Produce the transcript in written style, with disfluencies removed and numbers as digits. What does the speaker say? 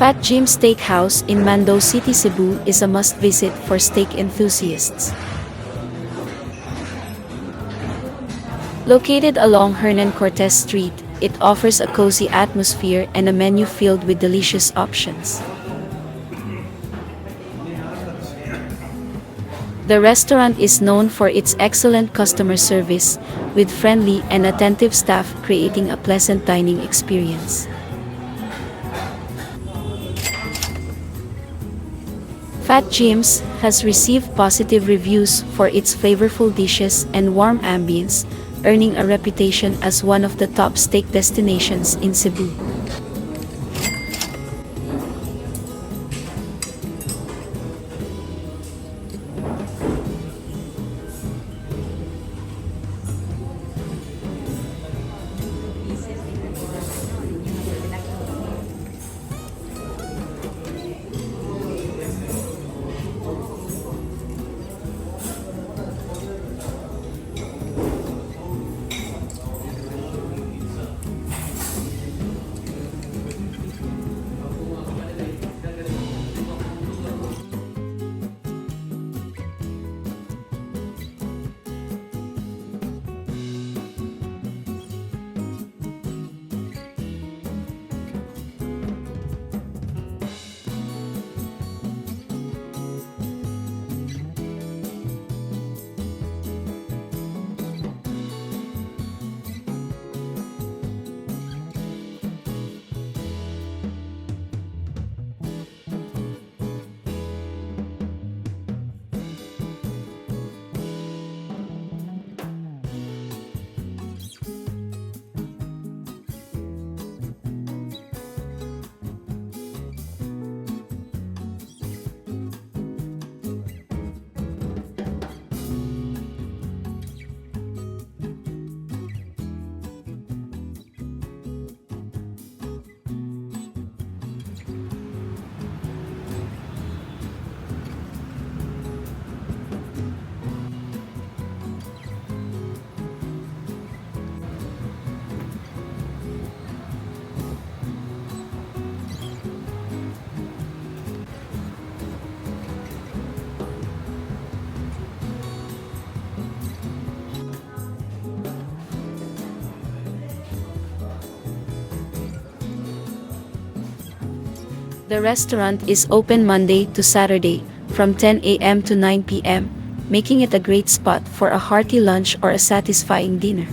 Fat Jim Steakhouse in Mandaue City, Cebu is a must-visit for steak enthusiasts. Located along Hernan Cortez Street, it offers a cozy atmosphere and a menu filled with delicious options. The restaurant is known for its excellent customer service, with friendly and attentive staff creating a pleasant dining experience. Fat Jim's has received positive reviews for its flavorful dishes and warm ambience, earning a reputation as one of the top steak destinations in Cebu. The restaurant is open Monday to Saturday from 10 a.m. to 9 p.m., making it a great spot for a hearty lunch or a satisfying dinner.